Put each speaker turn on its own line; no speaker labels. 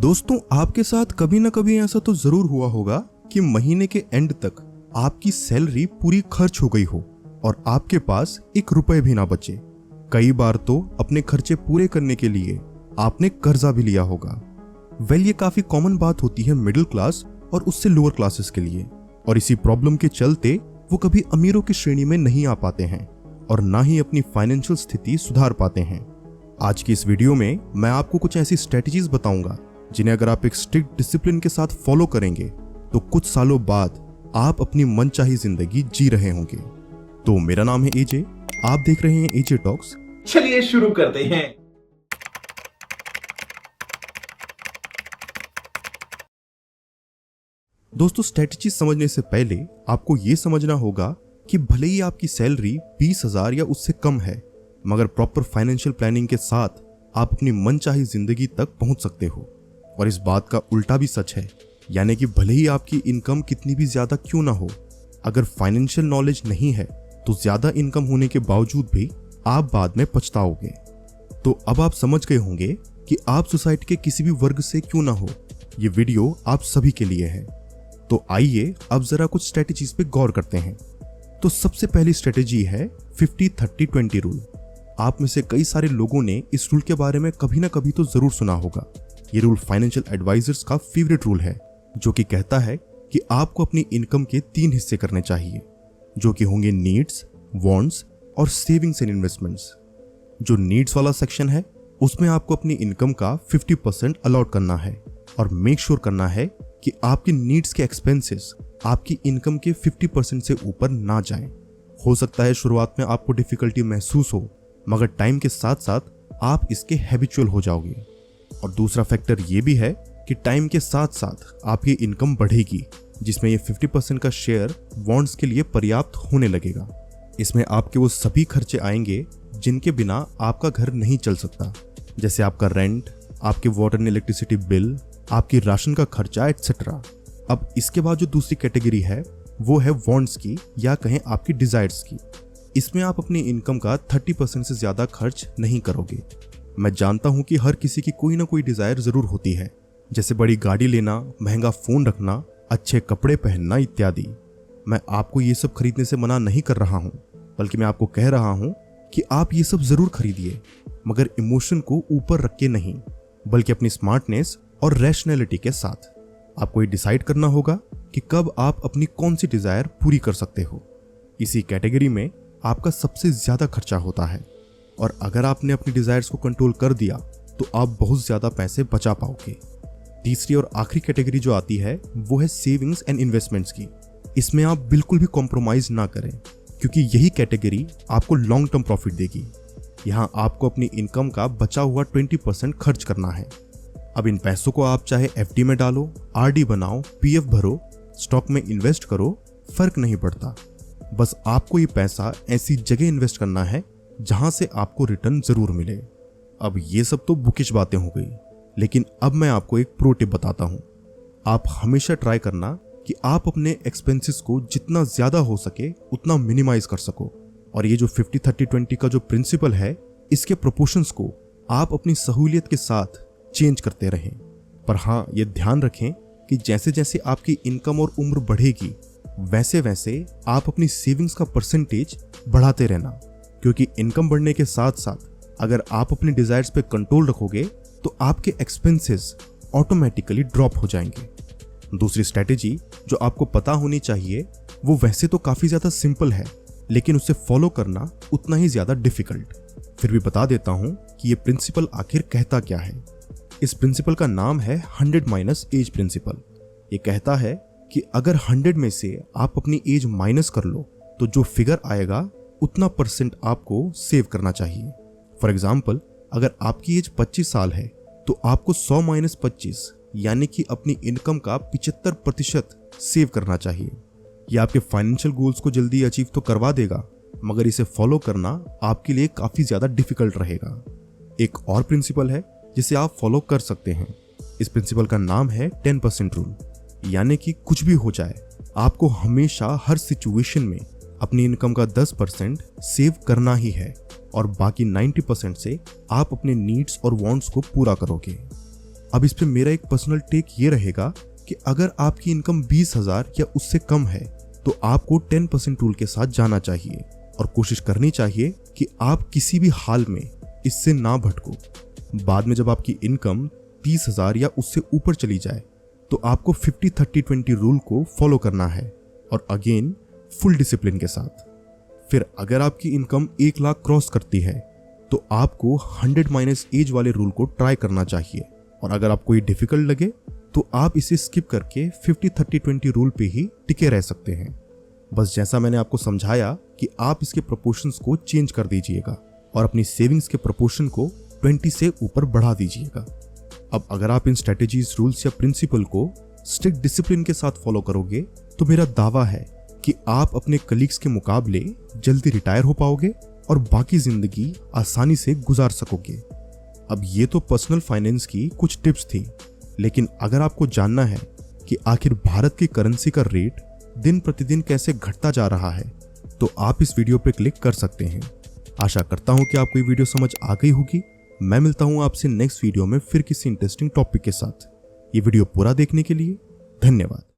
दोस्तों, आपके साथ कभी ना कभी ऐसा तो जरूर हुआ होगा कि महीने के एंड तक आपकी सैलरी पूरी खर्च हो गई हो और आपके पास एक रुपए भी ना बचे। कई बार तो अपने खर्चे पूरे करने के लिए आपने कर्जा भी लिया होगा। ये काफी कॉमन बात होती है मिडिल क्लास और उससे लोअर क्लासेस के लिए, और इसी प्रॉब्लम के चलते वो कभी अमीरों की श्रेणी में नहीं आ पाते हैं और ना ही अपनी फाइनेंशियल स्थिति सुधार पाते हैं। आज की इस वीडियो में मैं आपको कुछ ऐसी स्ट्रेटजीज बताऊंगा जिन्हें अगर आप एक स्ट्रिक्ट डिसिप्लिन के साथ फॉलो करेंगे तो कुछ सालों बाद आप अपनी मनचाही जिंदगी जी रहे होंगे। तो मेरा नाम है एजे, आप देख रहे हैं एजे टॉक्स।
चलिए शुरू करते हैं।
दोस्तों, स्ट्रेटजी समझने से पहले आपको यह समझना होगा कि भले ही आपकी सैलरी 20,000 या उससे कम है, मगर प्रॉपर फाइनेंशियल प्लानिंग के साथ आप अपनी मनचाही जिंदगी तक पहुंच सकते हो। और इस बात का उल्टा भी सच है, यानी कि भले ही आपकी इनकम कितनी भी ज्यादा क्यों ना हो, अगर फाइनेंशियल नॉलेज नहीं है तो ज्यादा इनकम होने के बावजूद भी आप बाद में पछताओगे। तो अब आप समझ गए होंगे कि आप सोसाइटी के किसी भी वर्ग से क्यों ना हो, ये वीडियो आप सभी के लिए है। तो आइए अब जरा कुछ स्ट्रेटेजीज पे गौर करते हैं। तो सबसे पहली स्ट्रेटेजी है 50-30-20 रूल। आप में से कई सारे लोगों ने इस रूल के बारे में कभी ना कभी तो जरूर सुना होगा। ये रूल फाइनेंशियल एडवाइजर्स का फेवरेट रूल है, जो कि कहता है कि आपको अपनी इनकम के 3 हिस्से करने चाहिए, जो कि होंगे नीड्स, वांट्स और सेविंग्स एंड इन्वेस्टमेंट्स। जो नीड्स वाला सेक्शन है उसमें आपको अपनी इनकम का 50% अलॉट करना है और मेक श्योर करना है कि आपकी नीड्स के एक्सपेंसेस आपकी इनकम के 50% से ऊपर ना जाएं। हो सकता है शुरुआत में आपको डिफिकल्टी महसूस हो, मगर टाइम के साथ साथ आप इसके हैबिचुअल हो जाओगे। और दूसरा फैक्टर ये भी है कि टाइम के साथ साथ आपकी इनकम बढ़ेगी, जिसमें ये 50% का शेयर वांट्स के लिए पर्याप्त होने लगेगा। इसमें आपके वो सभी खर्चे आएंगे जिनके बिना आपका घर नहीं चल सकता, जैसे आपका रेंट, आपके वाटर एंड इलेक्ट्रिसिटी बिल, आपकी राशन का खर्चा एटसेट्रा। अब इसके बाद जो दूसरी कैटेगरी है वो है वांट्स की, या कहें आपकी डिजायर्स की। इसमें आप अपनी इनकम का 30% से ज्यादा खर्च नहीं करोगे। मैं जानता हूं कि हर किसी की कोई ना कोई डिजायर जरूर होती है, जैसे बड़ी गाड़ी लेना, महंगा फोन रखना, अच्छे कपड़े पहनना इत्यादि। मैं आपको ये सब खरीदने से मना नहीं कर रहा हूं, बल्कि मैं आपको कह रहा हूं कि आप ये सब जरूर खरीदिए, मगर इमोशन को ऊपर रख के नहीं, बल्कि अपनी स्मार्टनेस और रैशनैलिटी के साथ। आपको ये डिसाइड करना होगा कि कब आप अपनी कौन सी डिजायर पूरी कर सकते हो। इसी कैटेगरी में आपका सबसे ज्यादा खर्चा होता है, और अगर आपने अपनी डिजायर्स को कंट्रोल कर दिया तो आप बहुत ज्यादा पैसे बचा पाओगे। तीसरी और आखिरी कैटेगरी जो आती है वो है सेविंग्स एंड इन्वेस्टमेंट्स की। इसमें आप बिल्कुल भी कॉम्प्रोमाइज ना करें, क्योंकि यही कैटेगरी आपको लॉन्ग टर्म प्रॉफिट देगी। यहाँ आपको अपनी इनकम का बचा हुआ 20% खर्च करना है। अब इन पैसों को आप चाहे एफडी में डालो, आरडी बनाओ, पीएफ भरो, स्टॉक में इन्वेस्ट करो, फर्क नहीं पड़ता। बस आपको ये पैसा ऐसी जगह इन्वेस्ट करना है जहां से आपको रिटर्न जरूर मिले। अब ये सब तो बुकिश बातें हो गई, लेकिन अब मैं आपको एक प्रो टिप बताता हूं। आप हमेशा ट्राई करना कि आप अपने एक्सपेंसेस को जितना ज्यादा हो सके उतना मिनिमाइज कर सको। और ये जो 50-30-20 का जो प्रिंसिपल है, इसके प्रोपोर्शंस को आप अपनी सहूलियत के साथ चेंज करते रहें। पर हाँ, ये ध्यान रखें कि जैसे जैसे आपकी इनकम और उम्र बढ़ेगी, वैसे वैसे आप अपनी सेविंग्स का परसेंटेज बढ़ाते रहना, क्योंकि इनकम बढ़ने के साथ साथ अगर आप अपनी डिजायर्स पे कंट्रोल रखोगे तो आपके एक्सपेंसेस ऑटोमेटिकली ड्रॉप हो जाएंगे। दूसरी स्ट्रेटेजी जो आपको पता होनी चाहिए वो वैसे तो काफी ज्यादा सिंपल है, लेकिन उसे फॉलो करना उतना ही ज्यादा डिफिकल्ट। फिर भी बता देता हूं कि ये प्रिंसिपल आखिर कहता क्या है। इस प्रिंसिपल का नाम है 100 - एज प्रिंसिपल। ये कहता है कि अगर 100 में से आप अपनी एज माइनस कर लो तो जो फिगर आएगा उतना परसेंट आपको सेव करना चाहिए। फॉर एग्जाम्पल, अगर आपकी एज 25 साल है तो आपको 100 - 25 यानी कि अपनी इनकम का 75% सेव करना चाहिए। यह आपके फाइनेंशियल गोल्स को जल्दी अचीव तो करवा देगा, मगर इसे फॉलो करना आपके लिए काफी ज्यादा डिफिकल्ट रहेगा। एक और प्रिंसिपल है जिसे आप फॉलो कर सकते हैं। इस प्रिंसिपल का नाम है 10% रूल, यानी कि कुछ भी हो जाए आपको हमेशा हर सिचुएशन में अपनी इनकम का 10% सेव करना ही है, और बाकी 90% से आप अपने नीड्स और वांट्स को पूरा करोगे। अब इस पे मेरा एक पर्सनल टेक ये रहेगा कि अगर आपकी इनकम 20,000 या उससे कम है तो आपको 10% रूल के साथ जाना चाहिए और कोशिश करनी चाहिए कि आप किसी भी हाल में इससे ना भटको। बाद में जब आपकी इनकम 30,000 या उससे ऊपर चली जाए तो आपको 50-30-20 रूल को फॉलो करना है और अगेन फुल डिसिप्लिन के साथ। फिर अगर आपकी इनकम 1 लाख क्रॉस करती है तो आपको 100 माइनस एज वाले रूल को ट्राई करना चाहिए और अगर आपको ये डिफिकल्ट लगे तो आप इसे स्किप करके 50-30-20 रूल पे ही टिके रह सकते हैं। बस जैसा मैंने आपको समझाया कि आप इसके प्रोपोर्शंस को चेंज कर दीजिएगा और अपनी सेविंग्स के प्रोपोर्शन को 20 से ऊपर बढ़ा दीजिएगा। अब अगर आप इन स्ट्रेटेजीज, रूल्स या प्रिंसिपल को स्ट्रिक्ट डिसिप्लिन के साथ फॉलो करोगे तो मेरा दावा है कि आप अपने कलीग्स के मुकाबले जल्दी रिटायर हो पाओगे और बाकी जिंदगी आसानी से गुजार सकोगे। अब ये तो पर्सनल फाइनेंस की कुछ टिप्स थी, लेकिन अगर आपको जानना है कि आखिर भारत की करेंसी का रेट दिन प्रतिदिन कैसे घटता जा रहा है तो आप इस वीडियो पे क्लिक कर सकते हैं। आशा करता हूं कि आपको ये वीडियो समझ आ गई होगी। मैं मिलता हूं आपसे नेक्स्ट वीडियो में फिर किसी इंटरेस्टिंग टॉपिक के साथ। ये वीडियो पूरा देखने के लिए धन्यवाद।